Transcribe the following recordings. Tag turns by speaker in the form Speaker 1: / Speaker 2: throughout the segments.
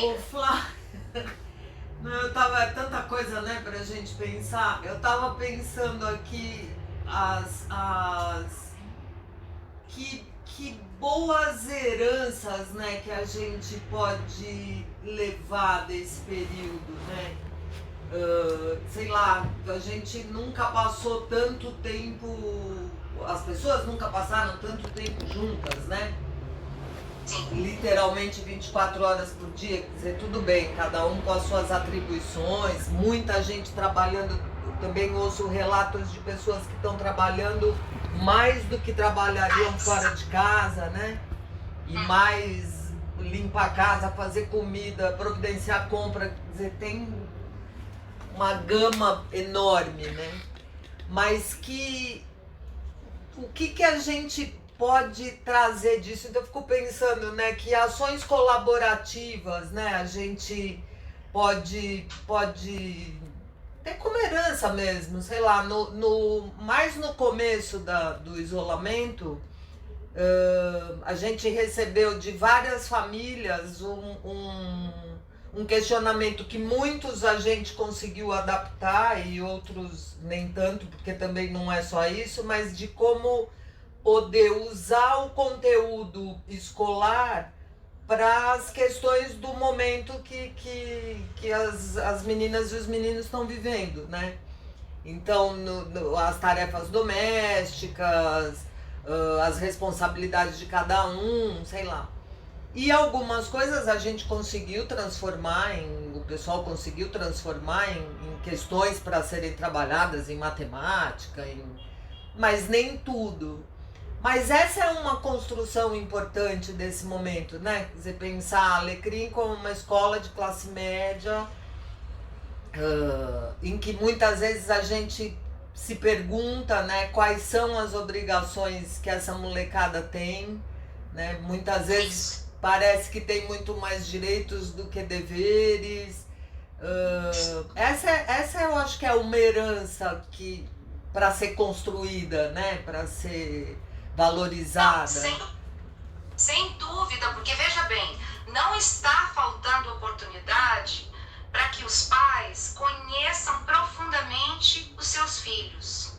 Speaker 1: Ô, Flá, não, é tanta coisa, né, pra gente pensar. Eu tava pensando aqui que boas heranças, né, que a gente pode levar desse período, né? Sei lá, a gente nunca passou tanto tempo, as pessoas nunca passaram tanto tempo juntas, né? Literalmente 24 horas por dia, quer dizer, tudo bem, cada um com as suas atribuições, muita gente trabalhando, eu também ouço relatos de pessoas que estão trabalhando mais do que trabalhariam fora de casa, né? E mais limpar a casa, fazer comida, providenciar compra, quer dizer, tem uma gama enorme, né? Mas o que a gente pode trazer disso? Então eu fico pensando, né, que ações colaborativas, né, a gente pode ter como herança mesmo, sei lá, mais no começo do isolamento, a gente recebeu de várias famílias um questionamento que muitos a gente conseguiu adaptar e outros nem tanto, porque também não é só isso, mas de como poder usar o conteúdo escolar para as questões do momento que as meninas e os meninos estão vivendo, né? Então, as tarefas domésticas, as responsabilidades de cada um, sei lá. E algumas coisas a gente conseguiu transformar o pessoal conseguiu transformar em questões para serem trabalhadas em matemática, mas nem tudo. Mas essa é uma construção importante desse momento, né? Quer dizer, pensar Alecrim como uma escola de classe média, em que muitas vezes a gente se pergunta, né, quais são as obrigações que essa molecada tem, né? Muitas vezes parece que tem muito mais direitos do que deveres. Essa eu acho que é uma herança que para ser construída, né, para ser valorizada.
Speaker 2: Sem dúvida, porque veja bem, não está faltando oportunidade para que os pais conheçam profundamente os seus filhos.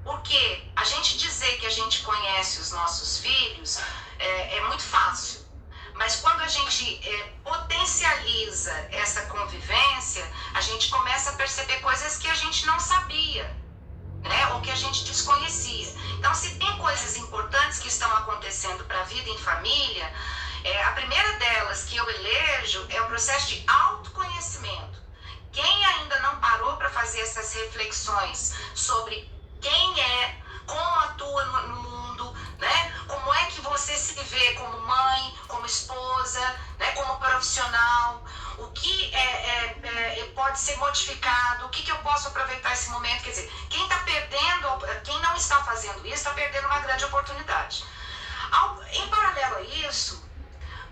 Speaker 2: Porque a gente dizer que a gente conhece os nossos filhos é muito fácil. Mas quando a gente potencializa essa convivência, a gente começa a perceber coisas que a gente não sabia, né? Ou que a gente desconhecia. Então, se tem coisas importantes que estão acontecendo para a vida em família, a primeira delas que eu elejo é o processo de autoconhecimento. Quem ainda não parou para fazer essas reflexões sobre quem é, como atua no mundo, né? Como é que você se vê como mãe, como esposa, né? Como profissional, o que pode ser modificado, o que eu posso aproveitar esse momento. Quer dizer, quem está perdendo, quem não está fazendo isso, está perdendo uma grande oportunidade. Em paralelo a isso,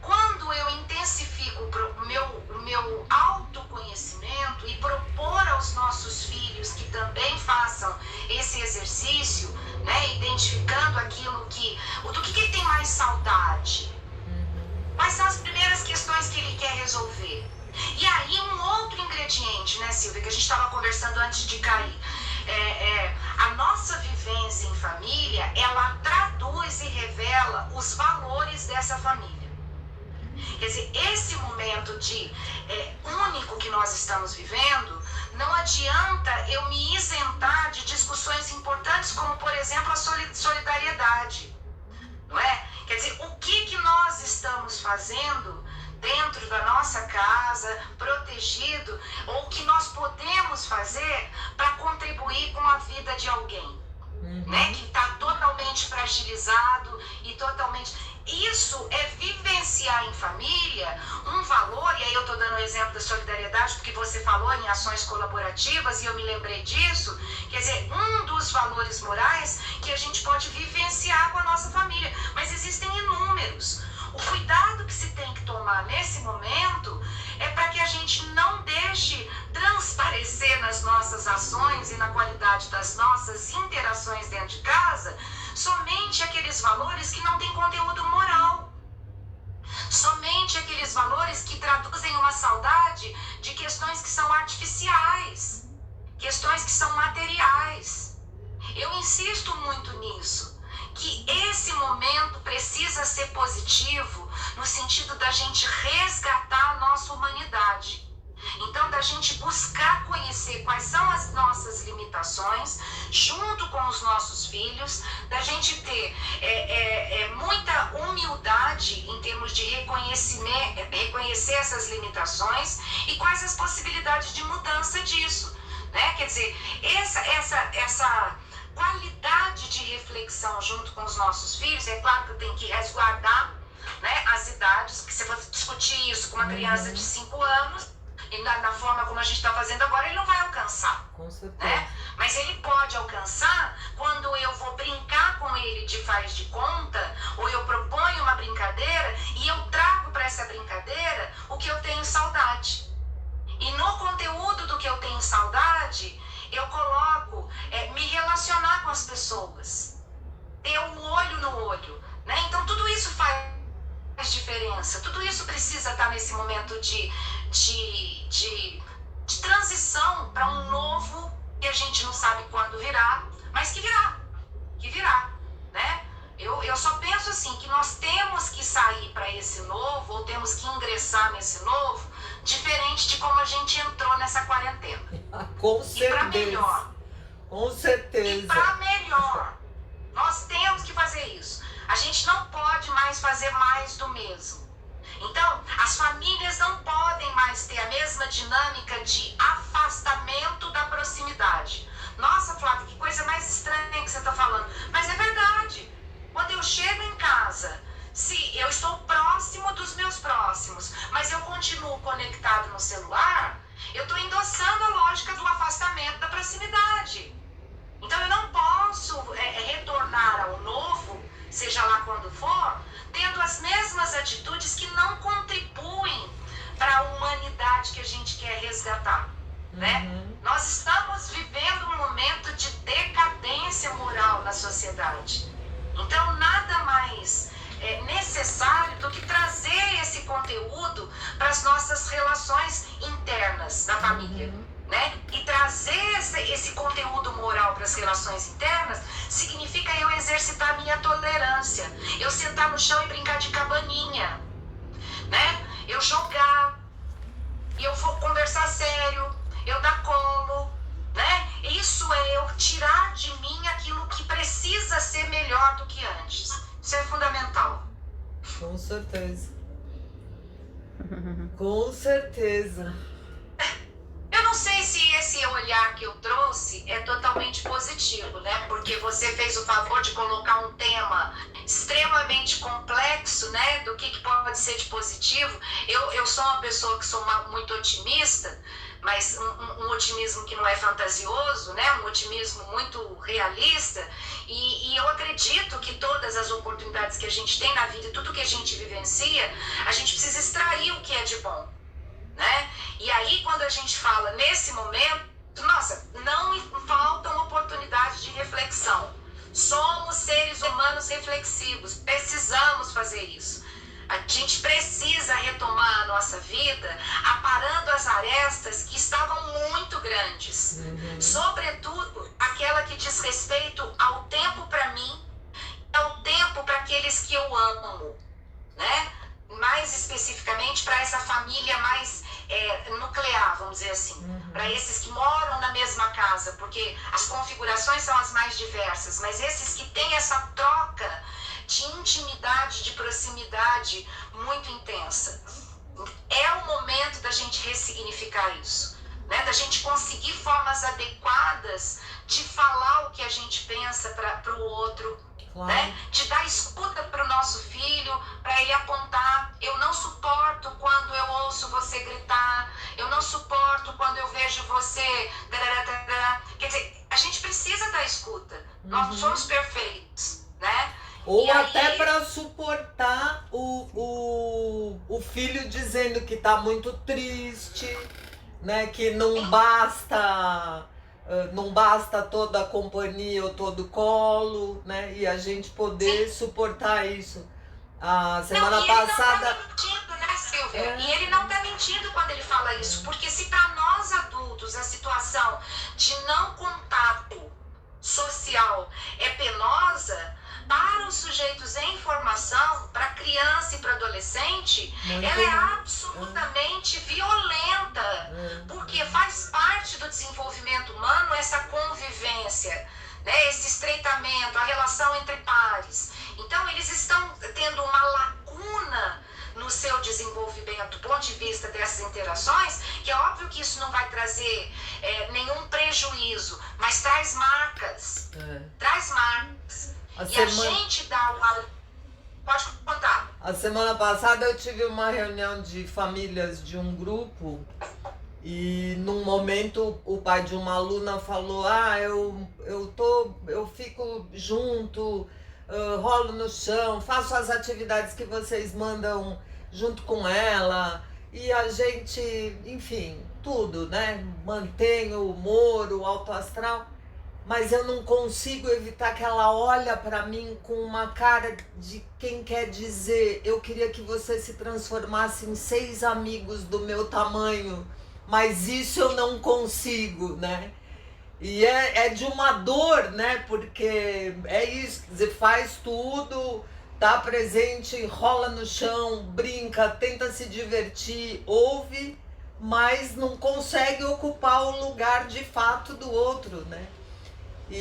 Speaker 2: quando eu intensifico o meu autoconhecimento e propor aos nossos filhos que também façam esse exercício, né, identificando aquilo do que ele tem mais saudade, quais são as primeiras questões que ele quer resolver. E aí um outro ingrediente, né, Silvia, que a gente estava conversando antes de cair, a nossa vivência em família, ela traduz e revela os valores dessa família. Quer dizer, esse momento único que nós estamos vivendo, não adianta eu me isentar de discussões importantes, como, por exemplo, a solidariedade, não é? Quer dizer, o que nós estamos fazendo dentro da nossa casa, protegido, ou o que nós podemos fazer para contribuir com a vida de alguém, né? Que está totalmente fragilizado e totalmente... Isso é vivenciar em família um valor, e aí eu estou dando o exemplo da solidariedade, porque você falou em ações colaborativas e eu me lembrei disso. Quer dizer, um dos valores morais que a gente pode vivenciar com a nossa família, mas existem inúmeros. O cuidado que se tem que tomar nesse momento é para que a gente não deixe transparecer nas nossas ações e na qualidade das nossas interações dentro de casa somente aqueles valores que não têm conteúdo moral. Somente aqueles valores que traduzem questões que são materiais. Eu insisto muito nisso, que esse momento precisa ser positivo no sentido da gente resgatar a nossa humanidade. Então, da gente buscar conhecer quais são as nossas limitações, junto com os nossos filhos, da gente ter muita humildade em termos de reconhecer essas limitações e quais as possibilidades de mudança disso, né? Quer dizer, essa qualidade de reflexão junto com os nossos filhos, é claro que eu tenho que resguardar, né, as idades, que se você discutir isso com uma criança de 5 anos, e na forma como a gente está fazendo agora, ele não vai alcançar.
Speaker 1: Com certeza.
Speaker 2: Né? Mas ele pode alcançar quando eu vou brincar com ele de faz de conta, ou eu proponho uma brincadeira e eu trago para essa brincadeira o que eu tenho saudade. E no conteúdo do que eu tenho saudade, eu coloco me relacionar com as pessoas, ter um olho no olho, né? Então tudo isso faz diferença, tudo isso precisa estar nesse momento de transição para um novo que a gente não sabe quando virá, mas que virá, né? Eu só penso assim, que nós temos que sair para esse novo, ou temos que ingressar nesse novo, diferente de como a gente entrou nessa quarentena.
Speaker 1: Com certeza.
Speaker 2: E para melhor.
Speaker 1: Com certeza.
Speaker 2: E para melhor. Nós temos que fazer isso. A gente não pode mais fazer mais do mesmo. Então, as famílias não podem mais ter a mesma dinâmica de afastamento da proximidade. Nossa, Flávia, que coisa mais estranha que você está falando. Mas é verdade. Quando eu chego em casa, se eu estou próximo dos meus próximos, mas eu continuo conectado no celular, eu estou endossando a lógica do afastamento da proximidade. Então, eu não posso retornar ao novo, seja lá quando for, tendo as mesmas atitudes que não contribuem para a humanidade que a gente quer resgatar, né? Nós estamos vivendo um momento de decadência moral na sociedade. Então, nada mais necessário do que trazer esse conteúdo para as nossas relações internas da família, né? E trazer esse conteúdo moral para as relações internas significa eu exercitar a minha tolerância, eu sentar no chão e brincar de cabaninha, né? Eu jogar, eu vou conversar sério, eu dar colo, né? Isso é eu tirar de mim aquilo que precisa ser melhor do que antes. Isso é fundamental.
Speaker 1: Com certeza. Com certeza.
Speaker 2: Eu não sei se esse olhar que eu trouxe é totalmente positivo, né? Porque você fez o favor de colocar um tema extremamente complexo, né? Do que pode ser de positivo. Eu sou uma pessoa que sou muito otimista, mas um otimismo que não é fantasioso, né? Um otimismo muito realista. E eu acredito que todas as oportunidades que a gente tem na vida e tudo que a gente vivencia, a gente precisa extrair o que é de bom, né? E aí, quando a gente fala nesse momento, nossa, não faltam oportunidades de reflexão. Somos seres humanos reflexivos, precisamos fazer isso. A gente precisa retomar a nossa vida aparando as arestas que estavam muito grandes. Sobretudo, aquela que diz respeito ao tempo para mim, ao tempo para aqueles que eu amo, né? Mais especificamente para essa família mais nuclear, vamos dizer assim, para esses que moram na mesma casa, porque as configurações são as mais diversas, mas esses que têm essa troca de intimidade, de proximidade muito intensa. É o momento da gente ressignificar isso, né? Da gente conseguir formas adequadas de falar o que a gente pensa para o outro, claro, né? De dar escuta para o nosso filho, para ele apontar. Eu não suporto quando eu ouço você gritar, eu não suporto quando eu vejo você... Quer dizer, a gente precisa da escuta. Nós não somos perfeitos, né?
Speaker 1: Ou até para suportar o filho dizendo que está muito triste, né? Que não basta toda a companhia ou todo o colo, né? E a gente poder suportar isso. A semana passada...
Speaker 2: Ele não tá mentindo, né, Silvia? E ele não tá mentindo quando ele fala isso, porque se para nós adultos a situação de não contato social é penosa, para os sujeitos em formação, para criança e para adolescente, ela é absolutamente violenta, porque faz parte do desenvolvimento humano essa convivência, né, esse estreitamento, a relação entre pares. Então, eles estão tendo uma lacuna no seu desenvolvimento do ponto de vista dessas interações, que é óbvio que isso não vai trazer nenhum prejuízo, mas traz marcas. Traz marcas. A gente dá uma... Pode contar.
Speaker 1: A semana passada eu tive uma reunião de famílias de um grupo e num momento o pai de uma aluna falou: eu fico junto, rolo no chão, faço as atividades que vocês mandam junto com ela e a gente, enfim, tudo, né? Mantém o humor, o alto astral. Mas eu não consigo evitar que ela olha para mim com uma cara de quem quer dizer: eu queria que você se transformasse em 6 amigos do meu tamanho, mas isso eu não consigo, né? E é de uma dor, né? Porque é isso, quer dizer, faz tudo, tá presente, rola no chão, brinca, tenta se divertir, ouve, mas não consegue ocupar o lugar de fato do outro, né?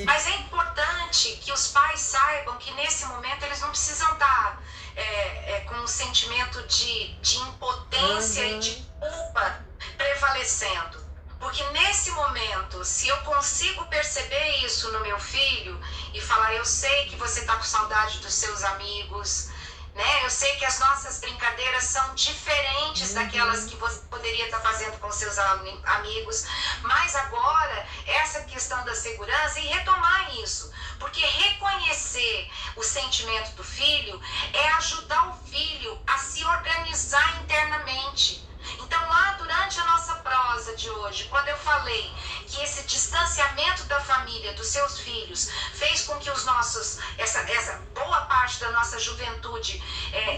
Speaker 2: Mas é importante que os pais saibam que nesse momento eles não precisam estar com um sentimento de impotência e de culpa prevalecendo. Porque nesse momento, se eu consigo perceber isso no meu filho e falar: eu sei que você está com saudade dos seus amigos, né? Eu sei que as nossas brincadeiras são diferentes daquelas que você poderia estar fazendo com seus amigos, mas agora essa questão da segurança e retomar isso, porque reconhecer o sentimento do filho é ajudar o filho a se organizar internamente. Então, lá durante a nossa prosa de hoje, quando eu falei que esse distanciamento da família, dos seus filhos, fez com que essa boa parte da nossa juventude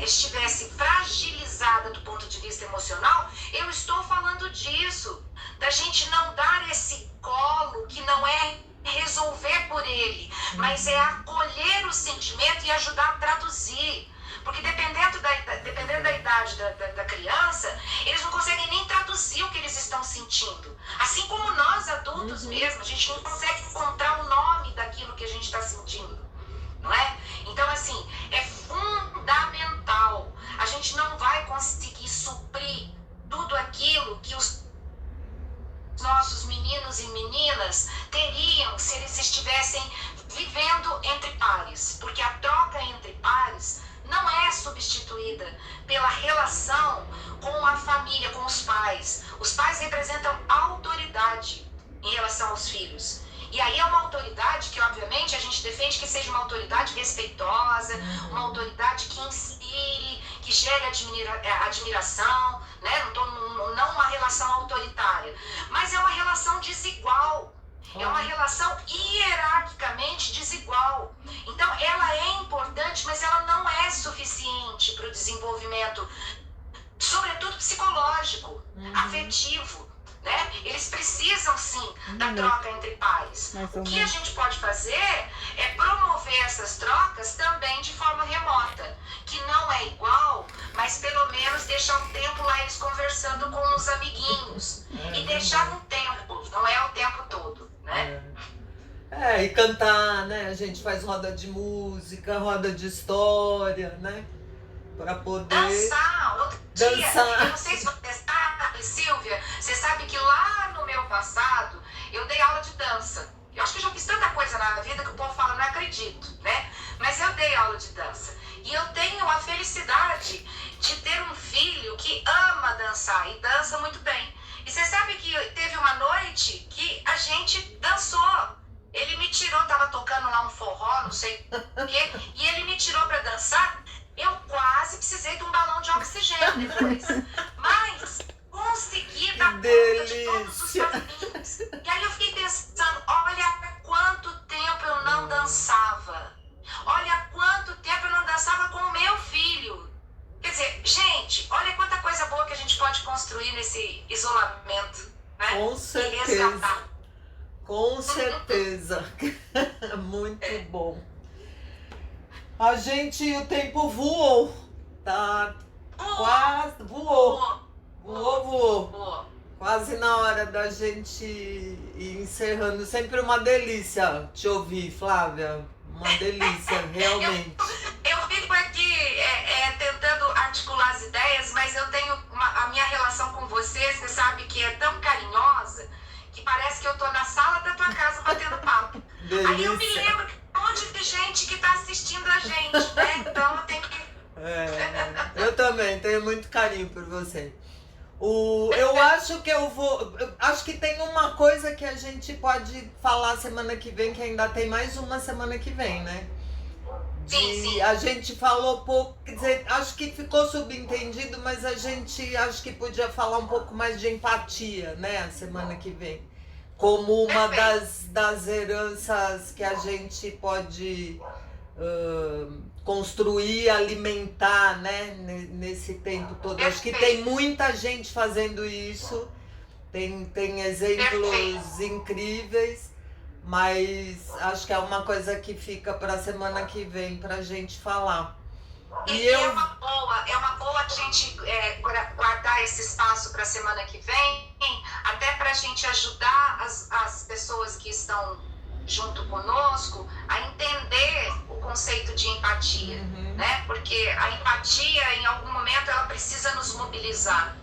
Speaker 2: estivesse fragilizada do ponto de vista emocional, eu estou falando disso, da gente não dar esse colo que não é resolver por ele, mas é acolher o sentimento e ajudar a traduzir. Porque dependendo da idade da criança, eles não conseguem nem traduzir o que eles estão sentindo. Assim como nós adultos mesmo, a gente não consegue encontrar o nome daquilo que a gente está sentindo, não é? Então, assim, é fundamental. A gente não vai conseguir suprir tudo aquilo que os nossos meninos e meninas teriam se eles estivessem vivendo entre pares. Porque a troca entre pares não é substituída pela relação com a família, com os pais. Os pais representam autoridade em relação aos filhos. E aí é uma autoridade que, obviamente, a gente defende que seja uma autoridade respeitosa, uma autoridade que inspire, que gere admiração, né? Não uma relação autoritária, mas é uma relação desigual. É uma relação hierarquicamente desigual. Então, ela é importante, mas ela não é suficiente para o desenvolvimento, sobretudo psicológico, afetivo, né? Eles precisam, sim, da troca entre pais. O que a gente pode fazer é promover essas trocas também de forma remota, que não é igual, mas pelo menos deixar um tempo lá eles conversando com os amiguinhos. E deixar um tempo, não é o tempo todo, né?
Speaker 1: E cantar, né? A gente faz roda de música, roda de história, né? Para poder...
Speaker 2: Dançar, outro dia. Eu não sei se você sabe, Silvia, você sabe que lá no meu passado, eu dei aula de dança. Eu acho que eu já fiz tanta coisa na vida que o povo fala: não acredito, né? Mas eu dei aula de dança. E eu tenho a felicidade de ter um filho que ama dançar e dança muito bem. E você sabe que teve uma noite que a gente dançou. Ele me tirou, tava tocando lá um forró, não sei o quê, e ele me tirou pra dançar. Eu quase precisei de um balão de oxigênio depois. Mas consegui dar conta de todos os caminhos. E aí eu fiquei pensando: olha quanto tempo eu não dançava. Olha quanto tempo eu não dançava com o meu filho. Quer dizer, gente, olha quanta coisa boa que a gente pode construir nesse isolamento, né?
Speaker 1: Com certeza. Com certeza. Muito bom. A gente, o tempo voou. Tá quase. Voou. Quase na hora da gente ir encerrando. Sempre uma delícia te ouvir, Flávia. Uma delícia, realmente.
Speaker 2: Eu fico aqui tentando articular as ideias, mas eu tenho a minha relação com você sabe que é tão carinhosa que parece que eu tô na sala da tua casa batendo papo.
Speaker 1: Delícia.
Speaker 2: Aí eu me lembro que tem um monte de gente que tá assistindo a gente, né? Então eu tenho que...
Speaker 1: Eu também tenho muito carinho por você. Eu acho que acho que tem uma coisa que a gente pode falar semana que vem, que ainda tem mais uma semana que vem, né?
Speaker 2: Sim.
Speaker 1: A gente falou pouco, quer dizer, acho que ficou subentendido, mas a gente acho que podia falar um pouco mais de empatia, né, a semana que vem. Como uma das heranças que a gente pode construir, alimentar, né, nesse tempo todo. Acho que tem muita gente fazendo isso, tem exemplos incríveis, mas acho que é uma coisa que fica para a semana que vem para a gente falar.
Speaker 2: É uma boa a gente guardar esse espaço para a semana que vem, até para a gente ajudar as pessoas que estão junto conosco a entender o conceito de empatia, né? Porque a empatia, em algum momento, ela precisa nos mobilizar.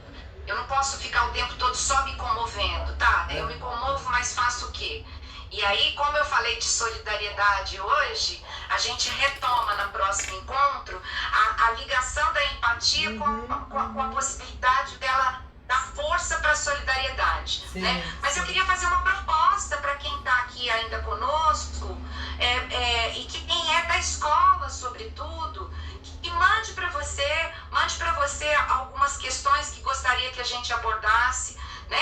Speaker 2: Eu não posso ficar o tempo todo só me comovendo, tá? Eu me comovo, mas faço o quê? E aí, como eu falei de solidariedade hoje, a gente retoma no próximo encontro a ligação da empatia com a possibilidade dela dar força para a solidariedade, né? Mas eu queria fazer uma proposta para quem está aqui ainda conosco, e que quem é da escola, sobretudo, que mande para você algumas questões que gostaria que a gente abordasse, né?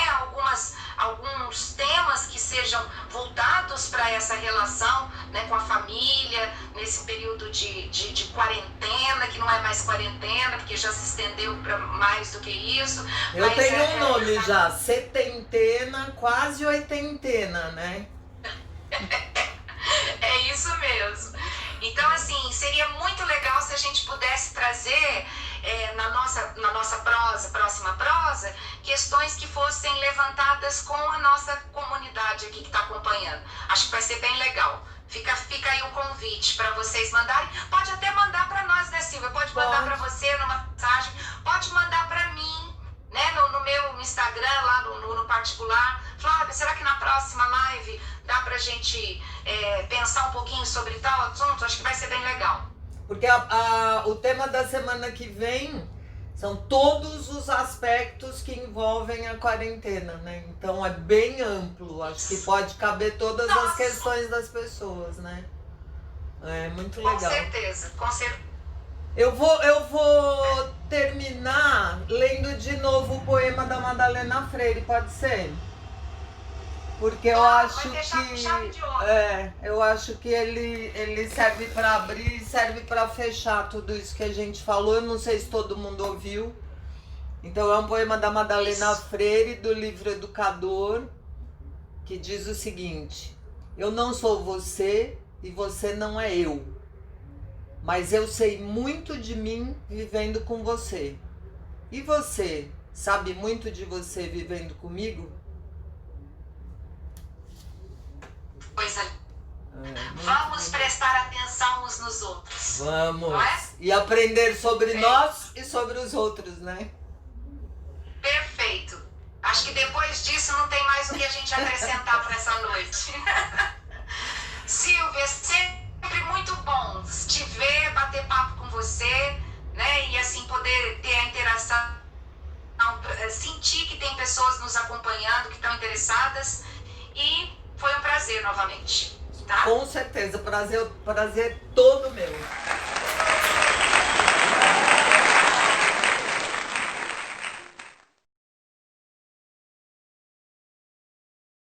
Speaker 2: Alguns temas que sejam voltados para essa relação, né, com a família, nesse período de quarentena, que não é mais quarentena, porque já se estendeu para mais do que isso.
Speaker 1: Eu tenho um nome já, setentena, quase oitentena, né?
Speaker 2: É isso mesmo. Então, assim, seria muito legal se a gente pudesse trazer na nossa próxima prosa, questões que fossem levantadas com a nossa comunidade aqui que está acompanhando. Acho que vai ser bem legal. Fica aí o convite para vocês mandarem. Pode até mandar para nós, né, Silvia? Pode mandar para você numa mensagem. Pode mandar para mim, né, no meu Instagram, lá no particular. Flávia, será que na próxima live dá pra gente pensar um pouquinho sobre tal assunto? Acho que vai ser bem legal.
Speaker 1: Porque o tema da semana que vem são todos os aspectos que envolvem a quarentena, né? Então é bem amplo, acho que pode caber todas as questões das pessoas, né? É muito legal.
Speaker 2: Com certeza.
Speaker 1: Eu vou terminar lendo de novo o poema da Madalena Freire, pode ser? Porque eu acho que ele serve para abrir e serve para fechar tudo isso que a gente falou. Eu não sei se todo mundo ouviu. Então é um poema da Madalena Freire, do livro Educador, que diz o seguinte: eu não sou você e você não é eu, mas eu sei muito de mim vivendo com você. E você sabe muito de você vivendo comigo?
Speaker 2: Vamos prestar atenção uns nos outros.
Speaker 1: Vamos.
Speaker 2: Não é?
Speaker 1: E aprender sobre nós e sobre os outros, né?
Speaker 2: Perfeito. Acho que depois disso não tem mais o que a gente acrescentar para essa noite. Silvia, sempre muito bom te ver, bater papo com você, né? E assim poder ter a interação, sentir que tem pessoas nos acompanhando, que estão interessadas. E foi um prazer novamente. Tá?
Speaker 1: Com certeza, prazer todo meu.